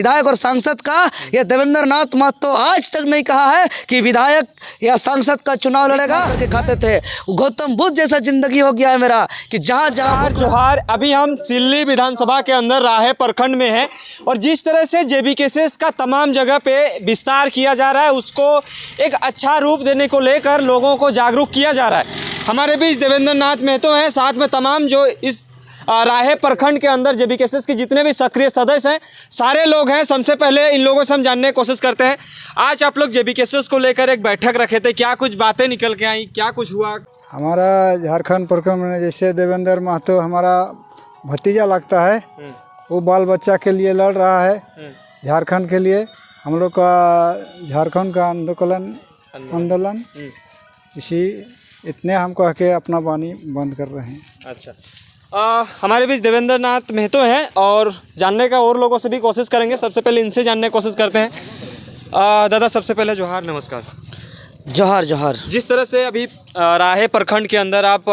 विधायक और सांसद का ये देवेंद्र नाथ महतो आज तक नहीं कहा है कि विधायक या सांसद का चुनाव लड़ेगा करके खाते थे। गौतम बुद्ध जैसा जिंदगी हो गया है मेरा कि जहाँ जहाँ जोहार। अभी हम सिल्ली विधानसभा के अंदर राहे प्रखंड में हैं और जिस तरह से जेबी केसेस का तमाम जगह पे विस्तार किया जा रहा है उसको एक अच्छा रूप देने को लेकर लोगों को जागरूक किया जा रहा है। हमारे बीच देवेंद्र नाथ महतो हैं, साथ में तमाम जो इस राहे प्रखंड के अंदर जेबी केसेस के जितने भी सक्रिय सदस्य हैं सारे लोग हैं। सबसे पहले इन लोगों से हम जानने की कोशिश करते हैं। आज आप लोग जेबी केसेस को लेकर एक बैठक रखे थे, क्या कुछ बातें निकल के आई, क्या कुछ हुआ? हमारा झारखंड प्रखंड में जैसे देवेंद्र महतो हमारा भतीजा लगता है, वो बाल बच्चा के लिए लड़ रहा है झारखंड के लिए। हम लोग का झारखंड का आंदोलन इसी इतने हम कह के अपना वाणी बंद कर रहे हैं। अच्छा, हमारे बीच देवेंद्र नाथ महतो हैं और जानने का और लोगों से भी कोशिश करेंगे। सबसे पहले इनसे जानने की कोशिश करते हैं। दादा सबसे पहले जोहार, नमस्कार। जोहार जोहार। जिस तरह से अभी राहे प्रखंड के अंदर आप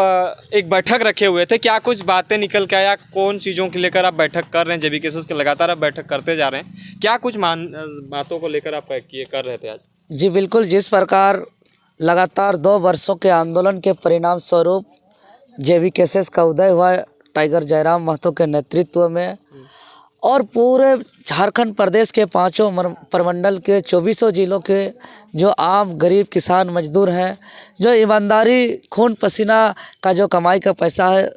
एक बैठक रखे हुए थे, क्या कुछ बातें निकल के आया? कौन चीज़ों को लेकर आप बैठक कर रहे हैं? जेबी केसेस के लगातार आप बैठक करते जा रहे हैं, क्या कुछ बातों को लेकर आप कर रहे थे आज? जी बिल्कुल, जिस प्रकार लगातार 2 वर्षों के आंदोलन के परिणाम स्वरूप जेबी केसेस का उदय हुआ टाइगर जयराम महतो के नेतृत्व में और पूरे झारखंड प्रदेश के 5 प्रमंडल के 24 जिलों के जो आम गरीब किसान मजदूर हैं, जो ईमानदारी खून पसीना का जो कमाई का पैसा है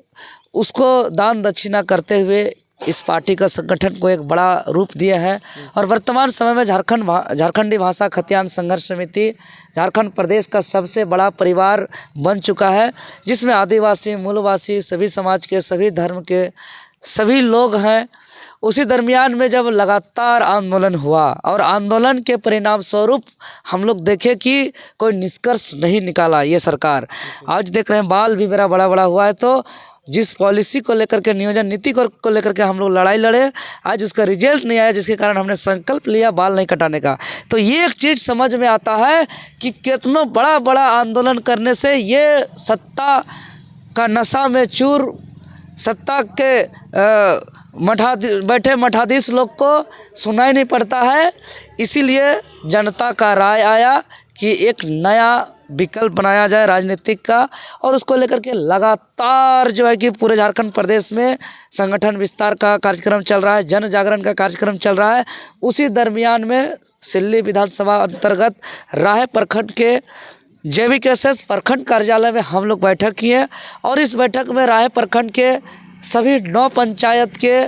उसको दान दक्षिणा करते हुए इस पार्टी का संगठन को एक बड़ा रूप दिए हैं। और वर्तमान समय में झारखंडी भाषा खतियान संघर्ष समिति झारखंड प्रदेश का सबसे बड़ा परिवार बन चुका है, जिसमें आदिवासी, मूलवासी, सभी समाज के, सभी धर्म के सभी लोग हैं। उसी दरमियान में जब लगातार आंदोलन हुआ और आंदोलन के परिणाम स्वरूप हम लोग देखे कि कोई निष्कर्ष नहीं निकाला ये सरकार। आज देख रहे हैं बाल भी मेरा बड़ा बड़ा हुआ है, तो जिस पॉलिसी को लेकर के, नियोजन नीति को लेकर के हम लोग लड़ाई लड़े, आज उसका रिजल्ट नहीं आया, जिसके कारण हमने संकल्प लिया बाल नहीं कटाने का। तो ये एक चीज़ समझ में आता है कि कितना बड़ा बड़ा आंदोलन करने से ये सत्ता का नशा में चूर, सत्ता के बैठे मठाधीश लोग को सुनाई नहीं पड़ता है। इसीलिए जनता का राय आया कि एक नया विकल्प बनाया जाए राजनीतिक का, और उसको लेकर के लगातार जो है कि पूरे झारखंड प्रदेश में संगठन विस्तार का कार्यक्रम चल रहा है, जन जागरण का कार्यक्रम चल रहा है। उसी दरमियान में सिल्ली विधानसभा अंतर्गत राहे प्रखंड के जेबी केसेस प्रखंड कार्यालय में हम लोग बैठक किए और इस बैठक में राहे प्रखंड के सभी 9 पंचायत के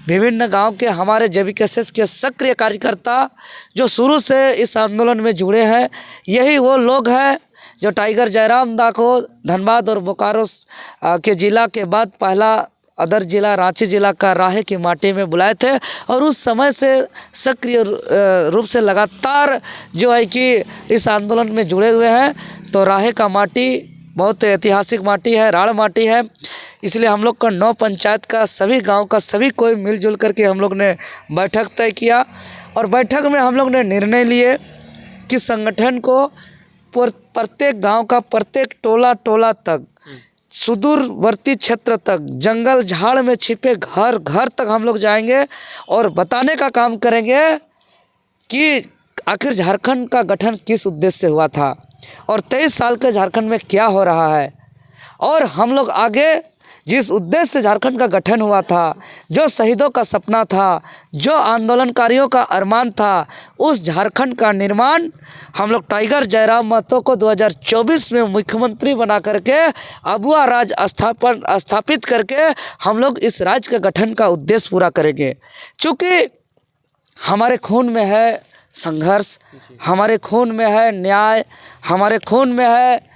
विभिन्न गांव के हमारे जेबी केसेस के सक्रिय कार्यकर्ता जो शुरू से इस आंदोलन में जुड़े हैं, यही वो लोग हैं जो टाइगर जयराम दा को धनबाद और बोकारो के ज़िला के बाद पहला अदर जिला रांची जिला का राहे की माटी में बुलाए थे और उस समय से सक्रिय रूप से लगातार जो है कि इस आंदोलन में जुड़े हुए हैं। तो राहे का माटी बहुत ऐतिहासिक माटी है, राड़ माटी है, इसलिए हम लोग का 9 पंचायत का सभी गांव का सभी कोई मिलजुल करके हम लोग ने बैठक तय किया और बैठक में हम लोग ने निर्णय लिए कि संगठन को प्रत्येक गांव का प्रत्येक टोला तक, सुदूरवर्ती क्षेत्र तक, जंगल झाड़ में छिपे घर तक हम लोग जाएंगे और बताने का काम करेंगे कि आखिर झारखंड का गठन किस उद्देश्य से हुआ था और 23 साल के झारखंड में क्या हो रहा है और हम लोग आगे जिस उद्देश्य से झारखंड का गठन हुआ था, जो शहीदों का सपना था, जो आंदोलनकारियों का अरमान था, उस झारखंड का निर्माण हम लोग टाइगर जयराम महतो को 2024 में मुख्यमंत्री बना करके अबुआ राज स्थापित करके हम लोग इस राज्य का गठन का उद्देश्य पूरा करेंगे। चूँकि हमारे खून में है संघर्ष, हमारे खून में है न्याय, हमारे खून में है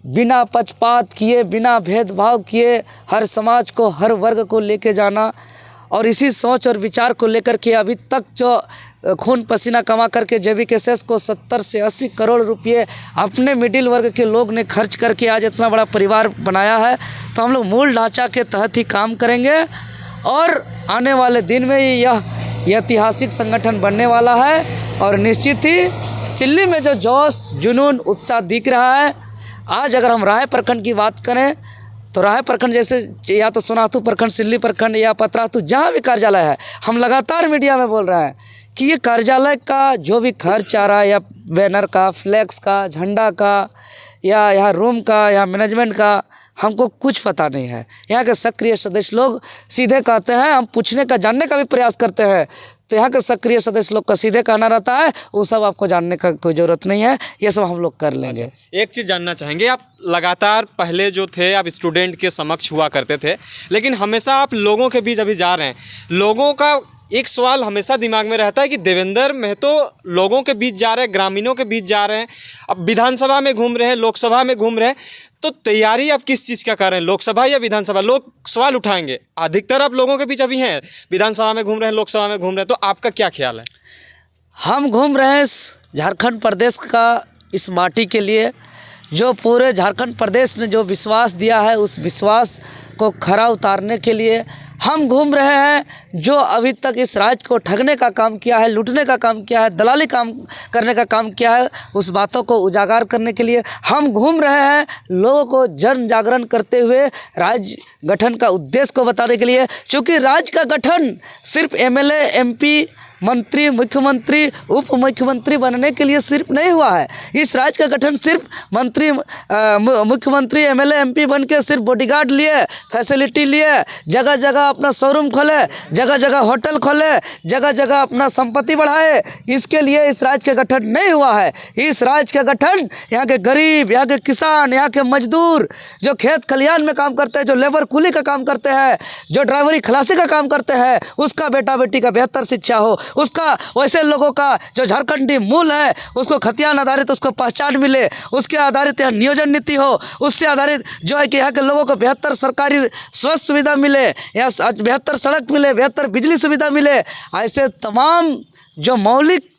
बिना पक्षपात किए, बिना भेदभाव किए हर समाज को, हर वर्ग को लेके जाना। और इसी सोच और विचार को लेकर के अभी तक जो खून पसीना कमा करके जेबी केसेस को 70 से 80 करोड़ रुपए अपने मिडिल वर्ग के लोग ने खर्च करके आज इतना बड़ा परिवार बनाया है। तो हम लोग मूल ढांचा के तहत ही काम करेंगे और आने वाले दिन में यह ऐतिहासिक संगठन बनने वाला है। और निश्चित ही सिल्ली में जो जोश, जुनून, उत्साह दिख रहा है, आज अगर हम राहे प्रखंड की बात करें तो तो राहे प्रखंड जैसे या तो सोनातू प्रखंड, सिल्ली प्रखंड या पतरातू, जहाँ भी कार्यालय है, हम लगातार मीडिया में बोल रहे हैं कि ये कार्यालय का जो भी खर्च आ रहा है, या बैनर का, फ्लैक्स का, झंडा का, या यहाँ रूम का, या मैनेजमेंट का, हमको कुछ पता नहीं है। यहाँ के सक्रिय सदस्य लोग सीधे कहते हैं, हम पूछने का, जानने का भी प्रयास करते हैं, तो यहाँ के सक्रिय सदस्य लोग का सीधे कहना रहता है, वो सब आपको जानने का कोई ज़रूरत नहीं है, ये सब हम लोग कर लेंगे। एक चीज़ जानना चाहेंगे, आप लगातार पहले जो थे आप स्टूडेंट के समक्ष हुआ करते थे, लेकिन हमेशा आप लोगों के बीच अभी जा रहे हैं। लोगों का एक सवाल हमेशा दिमाग में रहता है कि देवेंद्र महतो लोगों के बीच जा रहे हैं, ग्रामीणों के बीच जा रहे हैं, अब विधानसभा में घूम रहे हैं, लोकसभा में घूम रहे हैं, तो तैयारी आप किस चीज़ का कर रहे हैं, लोकसभा या विधानसभा? लोग सवाल उठाएंगे, अधिकतर आप लोगों के बीच अभी हैं, विधानसभा में घूम रहे हैं, लोकसभा में घूम रहे हैं, तो आपका क्या ख्याल है? हम घूम रहे हैं झारखंड प्रदेश का इस माटी के लिए, जो पूरे झारखंड प्रदेश ने जो विश्वास दिया है, उस विश्वास को खरा उतारने के लिए हम घूम रहे हैं। जो अभी तक इस राज्य को ठगने का काम किया है, लूटने का काम किया है, दलाली काम करने का काम किया है, उस बातों को उजागर करने के लिए हम घूम रहे हैं। लोगों को जन जागरण करते हुए राज्य गठन का उद्देश्य को बताने के लिए, क्योंकि राज्य का गठन सिर्फ एमएलए, एमपी, मंत्री, मुख्यमंत्री, उप मुख्यमंत्री बनने के लिए सिर्फ नहीं हुआ है। इस राज्य का गठन सिर्फ मंत्री, मुख्यमंत्री, एमएलए, एमपी बन के सिर्फ बॉडीगार्ड लिए, फैसिलिटी लिए, जगह जगह अपना शोरूम खोले, जगह जगह होटल खोले, जगह जगह अपना संपत्ति बढ़ाए, इसके लिए इस राज्य का गठन नहीं हुआ है। इस राज्य का गठन यहाँ के गरीब, यहाँ के किसान, यहाँ के मजदूर, जो खेत खलिहान में काम करते हैं, जो लेबर कुली का काम करते हैं, जो ड्राइवरी खलासी का काम करते हैं, उसका बेटा बेटी का बेहतर शिक्षा हो, उसका वैसे लोगों का जो झारखंडी मूल है उसको खतियान आधारित उसको पहचान मिले, उसके आधारित यहाँ नियोजन नीति हो, उससे आधारित जो है कि यहाँ के लोगों को बेहतर सरकारी स्वास्थ्य सुविधा मिले, या बेहतर सड़क मिले, बेहतर बिजली सुविधा मिले, ऐसे तमाम जो मौलिक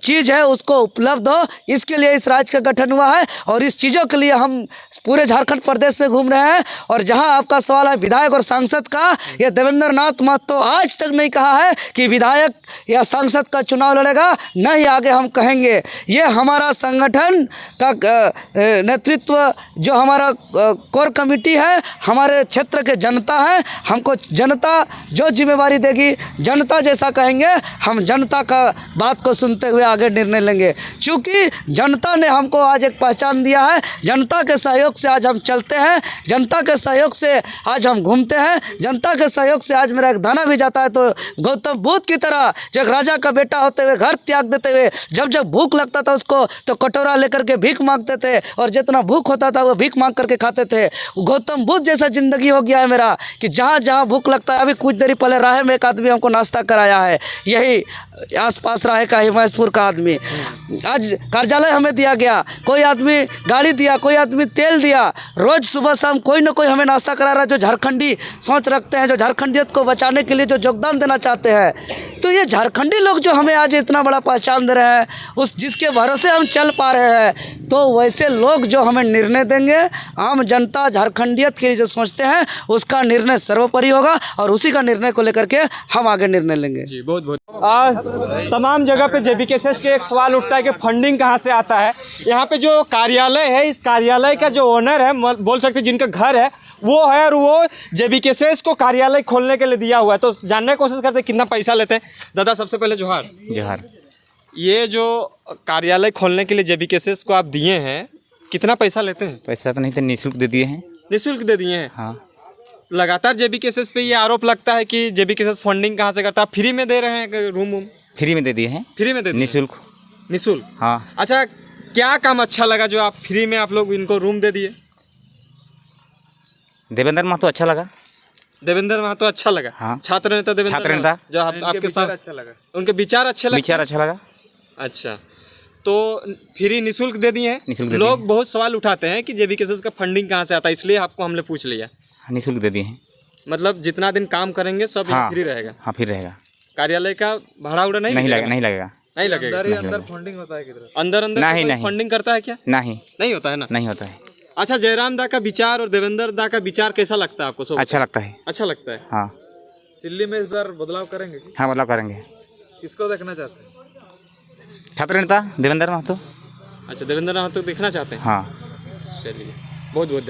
चीज़ है उसको उपलब्ध हो, इसके लिए इस राज्य का गठन हुआ है। और इस चीज़ों के लिए हम पूरे झारखंड प्रदेश में घूम रहे हैं। और जहां आपका सवाल है विधायक और सांसद का, ये देवेंद्र नाथ महतो आज तक नहीं कहा है कि विधायक या सांसद का चुनाव लड़ेगा, न ही आगे हम कहेंगे। ये हमारा संगठन का नेतृत्व, जो हमारा कोर कमेटी है, हमारे क्षेत्र के जनता है, हमको जनता जो जिम्मेवारी देगी, जनता जैसा कहेंगे, हम जनता का बात को सुनते हुए आगे निर्णय लेंगे। क्योंकि जनता ने हमको आज एक पहचान दिया है, जनता के सहयोग से आज हम चलते हैं, जनता के सहयोग से आज हम घूमते हैं, जनता के सहयोग से आज मेरा एक दाना भी जाता है तो गौतम बुद्ध की तरह जो एक राजा का बेटा होते हुए घर त्याग देते हुए, जब जब भूख लगता था उसको तो कटोरा लेकर के भीख मांगते थे, और जितना भूख होता था वो भीख मांग करके खाते थे। गौतम बुद्ध जैसा जिंदगी हो गया है मेरा, कि जहाँ जहाँ भूख लगता है, अभी कुछ देरी पहले राह में एक आदमी हमको नाश्ता कराया है, यही आसपास राह का हिमायतपुर का आदमी। आज कार्यालय हमें दिया गया, कोई आदमी गाड़ी दिया, कोई आदमी तेल दिया, रोज सुबह शाम कोई ना कोई हमें नाश्ता करा रहा है, जो झारखंडी सोच रखते हैं, जो झारखंडियत को बचाने के लिए जो योगदान देना चाहते हैं। तो ये झारखंडी लोग जो हमें आज इतना बड़ा पहचान दे रहे हैं, उस जिसके भरोसे हम चल पा रहे हैं, तो वैसे लोग जो हमें निर्णय देंगे, आम जनता झारखंडियत के लिए जो सोचते हैं, उसका निर्णय सर्वोपरि होगा, और उसी का निर्णय को लेकर के हम आगे निर्णय लेंगे। जी बहुत बहुत। तमाम जगह पे जेबीकेएसएस के एक सवाल उठता है कि फंडिंग कहाँ से आता है। यहाँ पे जो कार्यालय है, इस कार्यालय का जो ओनर है, बोल सकते हैं जिनका घर है वो है, और वो जेबीकेएसएस को कार्यालय खोलने के लिए दिया हुआ है। तो जानने की कोशिश करते हैं कितना पैसा लेते हैं। दादा सबसे पहले जोहार। जोहार। ये जो कार्यालय खोलने के लिए जेबीकेएसएस को आप दिए हैं, कितना पैसा लेते हैं? पैसा तो नहीं तो निःशुल्क दे दिए हैं। निःशुल्क दे दिए हैं? हाँ। लगातार जेबीकेएसएस पे ये आरोप लगता है कि जेबीकेएसएस फंडिंग कहाँ से करता है? फ्री में दे रहे हैं रूम? फ्री में दे दिए हैं। फ्री में दे दिए? निःशुल्क। निःशुल्क? हाँ। अच्छा, क्या काम अच्छा लगा जो आप फ्री में आप लोग इनको रूम दे दिए? देवेंद्र महतो अच्छा लगा। देवेंद्र महतो अच्छा लगा? हाँ। छात्र नेता देवेंद्र, छात्र नेता जो आपके साथ अच्छा लगा, उनके विचार अच्छे लगे? विचार अच्छा लगा। अच्छा, तो फ्री निःशुल्क दे दिए हैं। लोग बहुत सवाल उठाते हैं कि जेबीकेएसएस का फंडिंग कहाँ से आता है, इसलिए आपको हमने पूछ लिया। निःशुल्क दे दिए हैं। मतलब जितना दिन काम करेंगे सब फ्री रहेगा? हाँ, फ्री रहेगा। कार्यालय का भाड़ा उड़ा नहीं लगेगा। नहीं लगेगा। अंदर फंडिंग होता है किधर? अंदर नहीं फंडिंग करता है क्या? नहीं होता है ना? नहीं होता है। अच्छा, जयराम दा का विचार और देवेंद्र दा का विचार कैसा लगता है आपको? अच्छा लगता है। अच्छा लगता है। हाँ। सिल्ली में इस बार बदलाव करेंगे? हाँ, बदलाव करेंगे। किसको देखना चाहते हैं? छात्र नेता देवेंद्र महतो। अच्छा, देवेंद्र महतो देखना चाहते हैं। हाँ। चलिए, बहुत बहुत धन्यवाद।